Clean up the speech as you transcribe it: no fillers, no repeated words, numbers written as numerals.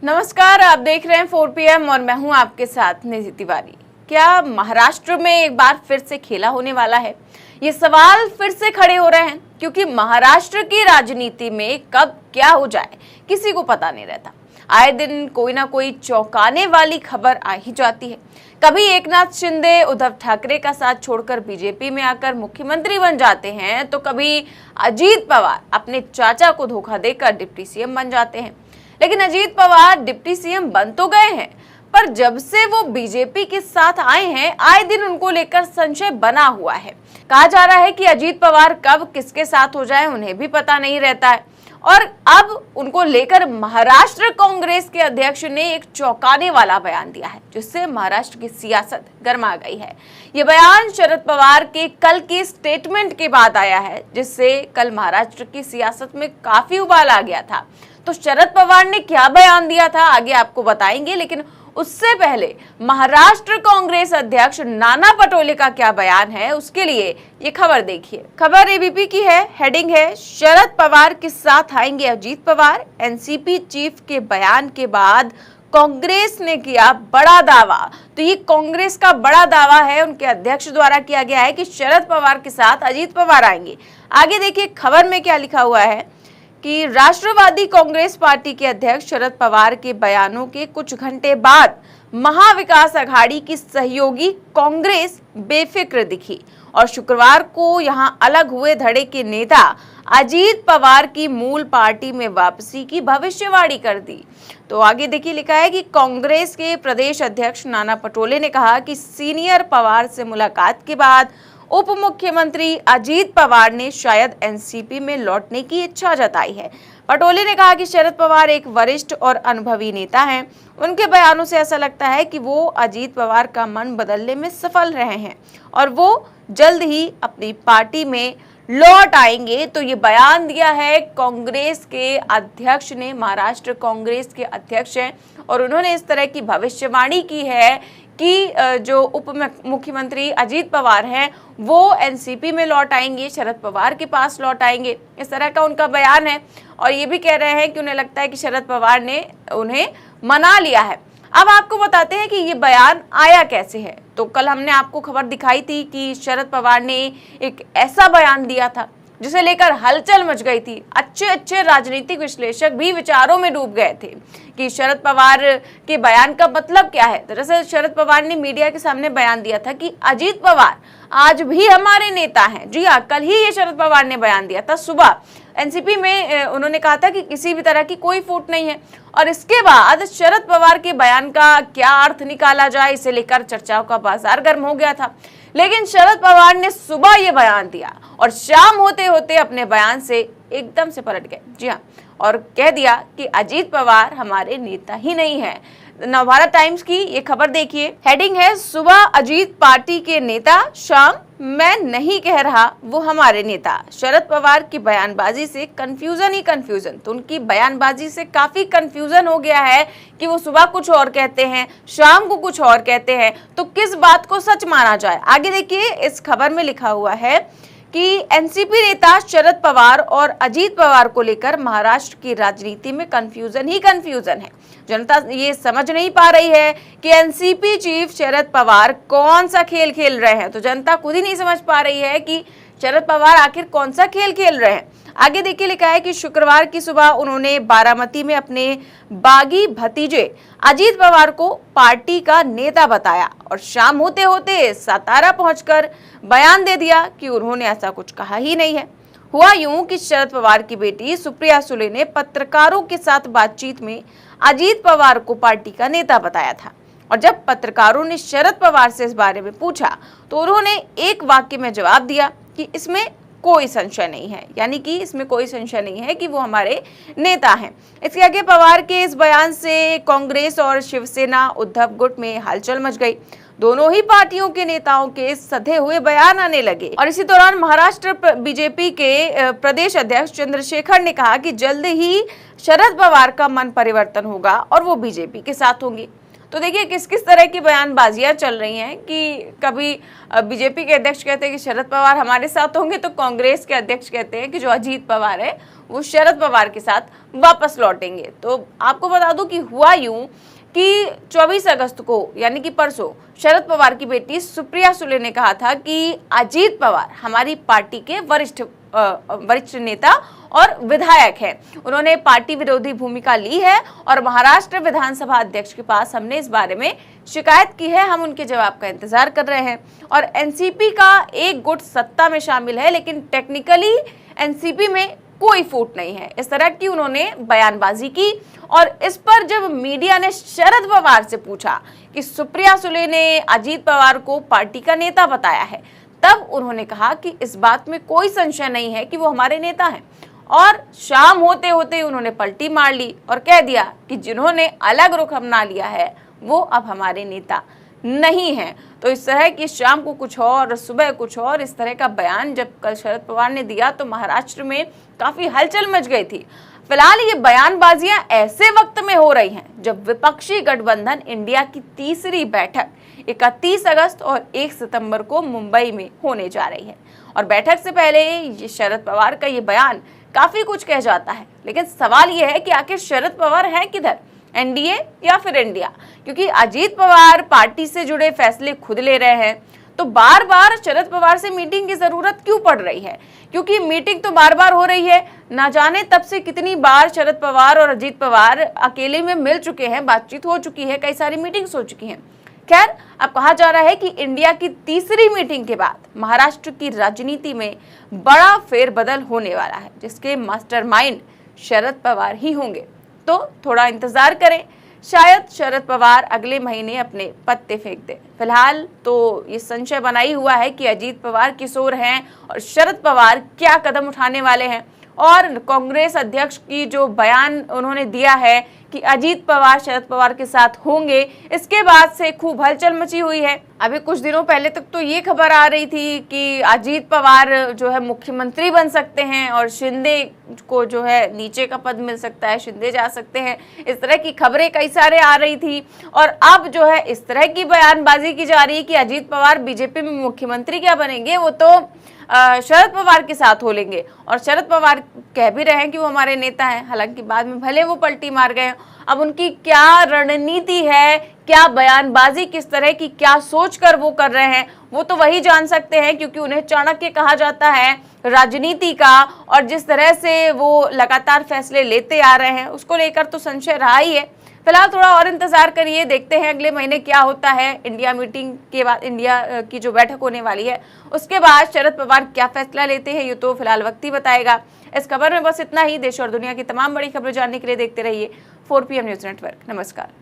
नमस्कार, आप देख रहे हैं 4 PM और मैं हूं आपके साथ निधि तिवारी। क्या महाराष्ट्र में एक बार फिर से खेला होने वाला है? ये सवाल फिर से खड़े हो रहे हैं क्योंकि महाराष्ट्र की राजनीति में कब क्या हो जाए किसी को पता नहीं रहता। आए दिन कोई ना कोई चौंकाने वाली खबर आ ही जाती है। कभी एकनाथ शिंदे उद्धव ठाकरे का साथ छोड़कर बीजेपी में आकर मुख्यमंत्री बन जाते हैं, तो कभी अजीत पवार अपने चाचा को धोखा देकर डिप्टी सीएम बन जाते हैं। लेकिन अजीत पवार डिप्टी सीएम बन तो गए हैं, पर जब से वो बीजेपी के साथ आए हैं, आए दिन उनको लेकर संशय बना हुआ है। कहा जा रहा है कि अजीत पवार कब किसके साथ हो जाए उन्हें भी पता नहीं रहता है। और अब उनको लेकर महाराष्ट्र कांग्रेस के अध्यक्ष ने एक चौंकाने वाला बयान दिया है, जिससे महाराष्ट्र की सियासत गर्मा गई है। ये बयान शरद पवार के कल के स्टेटमेंट के बाद आया है, जिससे कल महाराष्ट्र की सियासत में काफी उबाल आ गया था। तो शरद पवार ने क्या बयान दिया था आगे आपको बताएंगे, लेकिन उससे पहले महाराष्ट्र कांग्रेस अध्यक्ष नाना पटोले का क्या बयान है, उसके लिए ये खबर देखिए। खबर एबीपी की है, हेडिंग है शरद पवार के साथ आएंगे अजीत पवार। एनसीपी चीफ के बयान के बाद कांग्रेस ने किया बड़ा दावा। तो ये कांग्रेस का बड़ा दावा है, उनके अध्यक्ष द्वारा किया गया है कि शरद पवार के साथ अजीत पवार आएंगे। आगे देखिए खबर में क्या लिखा हुआ है कि राष्ट्रवादी कांग्रेस पार्टी के अध्यक्ष शरद पवार के बयानों के कुछ घंटे बाद महाविकास अघाड़ी की सहयोगी कांग्रेस बेफिक्र दिखी और शुक्रवार को यहां अलग हुए धड़े के नेता अजीत पवार की मूल पार्टी में वापसी की भविष्यवाणी कर दी। तो आगे देखिए लिखा है कि कांग्रेस के प्रदेश अध्यक्ष नाना पटोले ने कहा कि सीनियर पवार से मुलाकात के बाद उप मुख्यमंत्री अजीत पवार ने शायद एनसीपी में लौटने की इच्छा जताई है। पटोले ने कहा कि शरद पवार एक वरिष्ठ और अनुभवी नेता हैं। उनके बयानों से ऐसा लगता है कि वो अजीत पवार का मन बदलने में सफल रहे हैं और वो जल्द ही अपनी पार्टी में लौट आएंगे। तो ये बयान दिया है कांग्रेस के अध्यक्ष ने, महाराष्ट्र कांग्रेस के अध्यक्ष हैं, और उन्होंने इस तरह की भविष्यवाणी की है कि जो उप मुख्यमंत्री अजीत पवार हैं वो एनसीपी में लौट आएंगे, शरद पवार के पास लौट आएंगे। इस तरह का उनका बयान है और ये भी कह रहे हैं कि उन्हें लगता है कि शरद पवार ने उन्हें मना लिया है। अब आपको बताते हैं कि ये बयान आया कैसे है। तो कल हमने आपको खबर दिखाई थी कि शरद पवार ने एक ऐसा बयान दिया था जिसे लेकर हलचल मच गई थी। अच्छे राजनीतिक विश्लेषक भी विचारों में डूब गए थे कि शरद पवार के बयान का मतलब क्या है। दरअसल शरद पवार ने मीडिया के सामने बयान दिया था कि अजीत पवार आज भी हमारे नेता हैं। जी हाँ, कल ही ये शरद पवार ने बयान दिया था सुबह। एनसीपी में उन्होंने कहा था कि किसी भी तरह की कोई फूट नहीं है। और इसके बाद शरद पवार के बयान का क्या अर्थ निकाला जाए, इसे लेकर चर्चाओं का बाजार गर्म हो गया था। लेकिन शरद पवार ने सुबह ये बयान दिया और शाम होते होते अपने बयान से एकदम से पलट गए। जी हाँ, और कह दिया कि अजीत पवार हमारे नेता ही नहीं है। नवभारत टाइम्स की ये खबर देखिए, हेडिंग है सुबह अजीत पार्टी के नेता, शाम मैं नहीं कह रहा वो हमारे नेता। शरद पवार की बयानबाजी से कंफ्यूजन ही कंफ्यूजन। तो उनकी बयानबाजी से काफी कंफ्यूजन हो गया है कि वो सुबह कुछ और कहते हैं, शाम को कुछ और कहते हैं। तो किस बात को सच माना जाए? आगे देखिए इस खबर में लिखा हुआ है कि एनसीपी नेता शरद पवार और अजीत पवार को लेकर महाराष्ट्र की राजनीति में कंफ्यूजन ही कंफ्यूजन है। जनता ये समझ नहीं पा रही है कि एनसीपी चीफ शरद पवार कौन सा खेल खेल रहे हैं। तो जनता खुद ही नहीं समझ पा रही है कि शरद पवार आखिर कौन सा खेल खेल रहे हैं। आगे देखिए लिखा है कि शुक्रवार की सुबह उन्होंने बारामती में अपने बागी भतीजे अजीत पवार को पार्टी का नेता बताया और शाम होते होते सातारा पहुंचकर बयान दे दिया कि उन्होंने ऐसा कुछ कहा ही नहीं है। हुआ यूं कि शरद पवार की बेटी सुप्रिया सुले ने पत्रकारों के साथ बातचीत में अजीत पवार को पार्टी का नेता बताया था और जब पत्रकारों ने शरद पवार से इस बारे में पूछा तो उन्होंने एक वाक्य में जवाब दिया कि इसमें कोई संशय नहीं है, यानी कि इसमें कोई संशय नहीं है कि वो हमारे नेता हैं। इसके आगे पवार के इस बयान से कांग्रेस और शिवसेना उद्धव गुट में हलचल मच गई। दोनों ही पार्टियों के नेताओं के सधे हुए बयान आने लगे और इसी दौरान महाराष्ट्र बीजेपी के प्रदेश अध्यक्ष चंद्रशेखर ने कहा कि जल्द ही शरद पवार का मन परिवर्तन होगा और वो बीजेपी के साथ होंगे। तो देखिए किस किस तरह की बयानबाजियां चल रही हैं कि कभी बीजेपी के अध्यक्ष कहते हैं कि शरद पवार हमारे साथ होंगे, तो कांग्रेस के अध्यक्ष कहते हैं कि जो अजीत पवार है वो शरद पवार के साथ वापस लौटेंगे। तो आपको बता दूं कि हुआ यूं कि 24 अगस्त को यानी कि परसों शरद पवार की बेटी सुप्रिया सुले ने कहा था कि अजीत पवार हमारी पार्टी के वरिष्ठ नेता और विधायक हैं। उन्होंने पार्टी विरोधी भूमिका ली है और महाराष्ट्र विधानसभा अध्यक्ष के पास हमने इस बारे में शिकायत की है, हम उनके जवाब का इंतजार कर रहे हैं। और एनसीपी का एक गुट सत्ता में शामिल है, लेकिन टेक्निकली एनसीपी में कोई फूट नहीं है। इस तरह की उन्होंने बयानबाजी की। और इस पर जब मीडिया ने शरद पवार से पूछा कि सुप्रिया सुले ने अजीत पवार को पार्टी का नेता बताया है, तब उन्होंने कहा कि इस बात में कोई संशय नहीं है कि वो हमारे नेता हैं। और शाम होते होते उन्होंने पलटी मार ली और कह दिया कि जिन्होंने अलग रुख अपना लिया है वो अब हमारे नेता नहीं है। तो इस तरह की शाम को कुछ और सुबह कुछ और, इस तरह का बयान जब कल शरद पवार ने दिया तो महाराष्ट्र में काफी हलचल मच गई थी। फिलहाल ये बयानबाजियां ऐसे वक्त में हो रही हैं जब विपक्षी गठबंधन इंडिया की तीसरी बैठक 31 अगस्त और 1 सितंबर को मुंबई में होने जा रही है। और बैठक से पहले ये शरद पवार का ये बयान काफी कुछ कह जाता है। लेकिन सवाल ये है कि आखिर शरद पवार हैं किधर, एनडीए या फिर इंडिया? क्योंकि अजीत पवार पार्टी से जुड़े फैसले खुद ले रहे हैं, तो बार बार शरद पवार से मीटिंग की जरूरत क्यों पड़ रही है? क्योंकि मीटिंग तो बार बार हो रही है, ना जाने तब से कितनी बार शरद पवार और अजीत पवार अकेले में मिल चुके हैं, बातचीत हो चुकी है, कई सारी मीटिंग्स हो चुकी हैं। खैर, अब कहा जा रहा है कि इंडिया की तीसरी मीटिंग के बाद महाराष्ट्र की राजनीति में बड़ा फेरबदल होने वाला है, जिसके मास्टरमाइंड शरद पवार ही होंगे। तो थोड़ा इंतजार करें, शायद शरद पवार अगले महीने अपने पत्ते फेंक दे। फिलहाल तो ये संशय बना ही हुआ है कि अजीत पवार किशोर हैं और शरद पवार क्या कदम उठाने वाले हैं। और कांग्रेस अध्यक्ष की जो बयान उन्होंने दिया है कि अजीत पवार शरद पवार के साथ होंगे, इसके बाद से खूब हलचल मची हुई है। अभी कुछ दिनों पहले तक तो ये खबर आ रही थी कि अजीत पवार जो है मुख्यमंत्री बन सकते हैं और शिंदे को जो है नीचे का पद मिल सकता है, शिंदे जा सकते हैं। इस तरह की खबरें कई सारे आ रही थी। और अब जो है इस तरह की बयानबाजी की जा रही है कि अजीत पवार बीजेपी में मुख्यमंत्री क्या बनेंगे, वो तो शरद पवार के साथ हो लेंगे। और शरद पवार कह भी रहे हैं कि वो हमारे नेता हैं, हालांकि बाद में भले वो पलटी मार गए। अब उनकी क्या रणनीति है, क्या बयानबाजी किस तरह की, क्या सोचकर वो कर रहे हैं, वो तो वही जान सकते हैं, क्योंकि उन्हें चाणक्य कहा जाता है राजनीति का। और जिस तरह से वो लगातार फैसले लेते आ रहे हैं, उसको लेकर तो संशय रहा ही है। फिलहाल थोड़ा और इंतजार करिए, देखते हैं अगले महीने क्या होता है। इंडिया मीटिंग के बाद, इंडिया की जो बैठक होने वाली है, उसके बाद शरद पवार क्या फैसला लेते हैं, ये तो फिलहाल वक्त ही बताएगा। इस खबर में बस इतना ही। देश और दुनिया की तमाम बड़ी खबरें जानने के लिए देखते रहिए 4PM न्यूज नेटवर्क। नमस्कार।